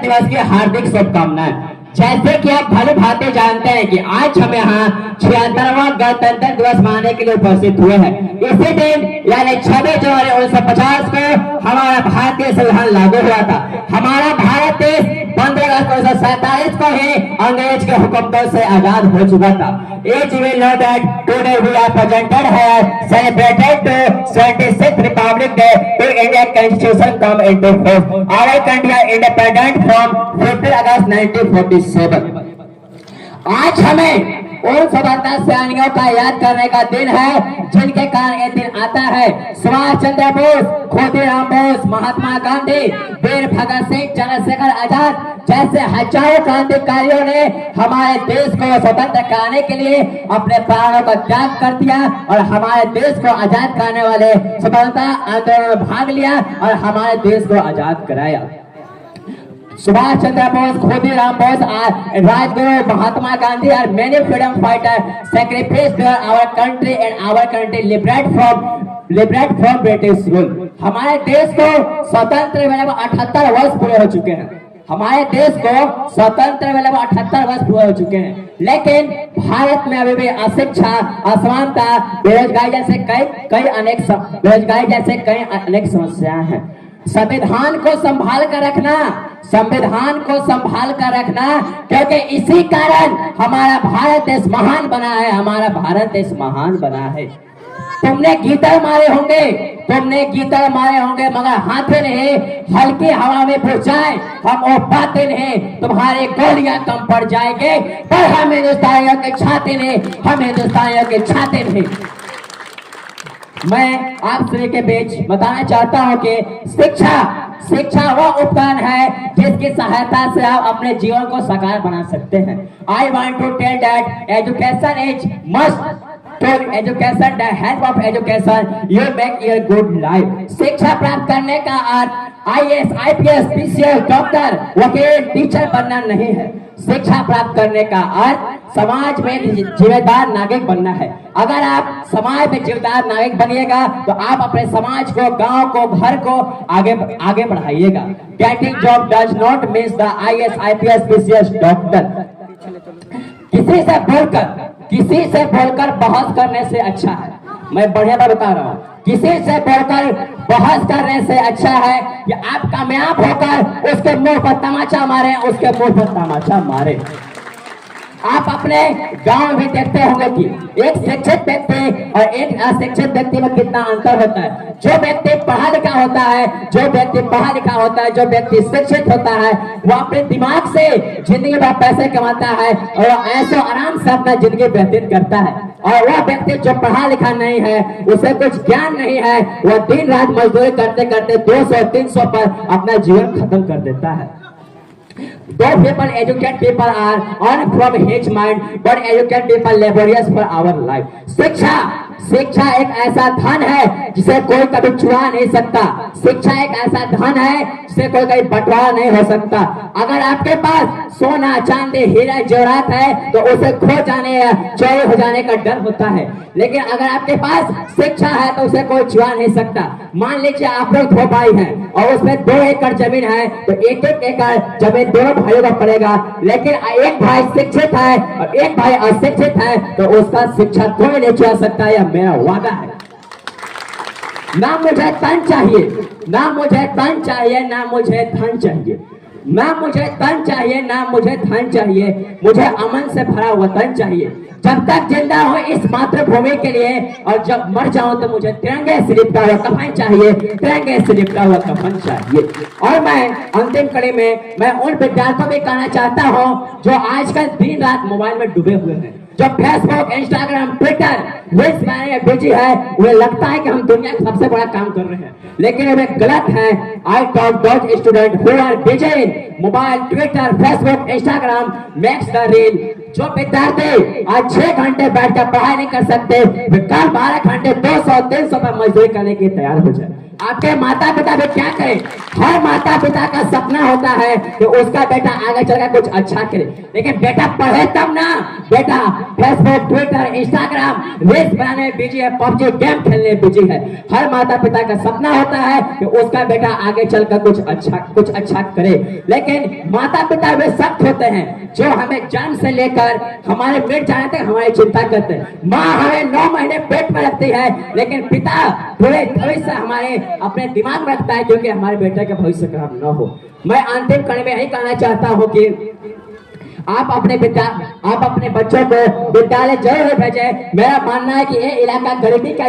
दिवस की हार्दिक शुभकामनाएं। जैसे कि आप भली भांति जानते हैं कि आज हम यहाँ 76वां गणतंत्र दिवस मनाने के लिए उपस्थित हुए हैं। इसी दिन यानी 26 जनवरी 1950 को हमारा भारतीय संविधान लागू हुआ था। हमारा भारत देश 15 अगस्त 1947 को ही अंग्रेज के हुक्मों से आजाद हो चुका था। Each will know that today we are presented here celebrated to 76th Republic Day to Indian Constitution come into force. Our country is independent from 15 August 1947. आज हमें उन स्वतंत्रता सेनानियों का याद करने का दिन है जिनके कारण ये दिन आता है। सुभाष चंद्र बोस, खुदीराम बोस, महात्मा गांधी, वीर भगत सिंह, चंद्रशेखर आजाद जैसे हजारों क्रांतिकारियों ने हमारे देश को स्वतंत्र कराने के लिए अपने प्राणों का त्याग कर दिया और हमारे देश को आजाद कराने वाले स्वतंत्रता आंदोलन में भाग लिया और हमारे देश को आजाद कराया। सुभाष चंद्र बोस, खुदीराम बोस, राजगुरु महात्मा गांधी और many freedom fighters sacrificed our country and our country liberate from British rule. हमारे देश को स्वतंत्र मिले 78 वर्ष पूरे हो चुके हैं। हमारे देश को स्वतंत्र मिले 78 वर्ष पूरे हो चुके हैं, लेकिन भारत में अभी भी अशिक्षा, असमानता, बेरोजगारी जैसे कई अनेक समस्याएं हैं। संविधान को संभाल कर रखना, क्योंकि इसी कारण हमारा भारत देश महान बना है। तुमने गीतर मारे होंगे मगर हाथ में नहीं, हल्की हवा में फूट जाए हम वो पाते नहीं। तुम्हारे गोलियां कम पड़ जाएंगे पर हम हिंदुस्तानियों के छाते नहीं। मैं आप सभी के बीच बताना चाहता हूँ कि शिक्षा वह उपकरण है जिसकी सहायता से आप अपने जीवन को साकार बना सकते हैं। I want to tell that education is must to education, the help of education you make your good life। शिक्षा प्राप्त करने का अर्थ IAS, IPS, PCS, डॉक्टर, वकील, टीचर बनना नहीं है। शिक्षा प्राप्त करने का अर्थ समाज में जिम्मेदार नागरिक बनना है। अगर आप समाज में जिम्मेदार नागरिक बनिएगा तो आप अपने समाज को, गांव को, घर को आगे बढ़ाइएगा। Getting job does not mean the IAS, IPS, PCS doctor. किसी से बोलकर बहस करने से अच्छा है, मैं बढ़िया बता रहा हूँ, किसी से बोलकर बहस करने से अच्छा है कि आप कामयाब होकर उसके मुंह पर तमाचा मारे। आप अपने गांव में देखते होंगे कि एक शिक्षित व्यक्ति और एक अशिक्षित व्यक्ति में कितना अंतर होता है। जो व्यक्ति पढ़ा लिखा होता है, जो व्यक्ति शिक्षित होता है, वो अपने दिमाग से जिंदगी भर पैसे कमाता है और ऐसे आराम से अपना जिंदगी व्यतीत करता है। और वह व्यक्ति जो पढ़ा लिखा नहीं है, उसे कुछ ज्ञान नहीं है, वह दिन रात मजदूरी करते करते 200-300 पर अपना जीवन खत्म कर देता है। Though people educate people are on from his mind, but educate people laborious for our life। शिक्षा एक ऐसा धन है जिसे कोई कभी चुरा नहीं सकता। शिक्षा एक ऐसा धन है जिसे कोई कभी बंटवारा नहीं हो सकता। अगर आपके पास सोना, चांदी, हीरा जवाहरात है तो उसे खो जाने या चोरी हो जाने का डर होता है, लेकिन अगर आपके पास शिक्षा है तो उसे कोई चुरा नहीं सकता। मान लीजिए आप लोग 2 भाई हैं और उसमें 2 एकड़ जमीन है तो 1-1 एकड़ जमीन दोनों भाइयों का पड़ेगा, लेकिन एक भाई शिक्षित है और एक भाई अशिक्षित है तो उसका शिक्षा कोई नहीं चुरा सकता। यह मेरा वादा है। ना मुझे धन चाहिए, ना मुझे धन चाहिए, मुझे अमन से भरा वतन चाहिए। जब तक जिंदा हो इस मातृभूमि के लिए और जब मर जाऊं तो मुझे तिरंगे से लिपटा हुआ कफन चाहिए। और मैं अंतिम कड़ी में मैं उन विद्यार्थियों को कहना चाहता हूं जो आजकल दिन रात मोबाइल में डूबे हुए हैं, जो फेसबुक, इंस्टाग्राम, ट्विटर, रील्स बनाने में बिजी है। उन्हें लगता है कि हम दुनिया का सबसे बड़ा काम कर रहे हैं, लेकिन वे गलत है। I talk those student who are busy in mobile, Twitter, Facebook, Instagram makes the reel. जो विद्यार्थी आज 6 घंटे बैठकर पढ़ाई नहीं कर सकते, वे कल 12 घंटे 200-300 पर मजदूरी करने के तैयार हो जाए। आपके माता पिता भी क्या करें, हर माता पिता का सपना होता है कि उसका बेटा आगे चलकर कुछ अच्छा करे, लेकिन बेटा पढ़े तब ना। बेटा फेसबुक, ट्विटर, इंस्टाग्राम, रील्स बनाने में बिजी है, पबजी गेम खेलने में बिजी है। हर माता पिता का सपना होता है कि उसका बेटा आगे चलकर कुछ अच्छा करे, लेकिन माता पिता वे सख्त होते हैं जो हमें जन्म से लेकर हमारे मिट जाने तक हमारी चिंता करते हैं। माँ हमें 9 महीने पेट में रखती है, लेकिन पिता पूरे भविष्य हमारे अपने दिमाग में रखता है क्योंकि हमारे बेटे का भविष्य खराब न हो। मैं अंतिम कड़ी में यही कहना चाहता हूँ कि आप अपने बच्चों को विद्यालय जरूर भेजें। मेरा मानना है कि ये इलाका गरीबी का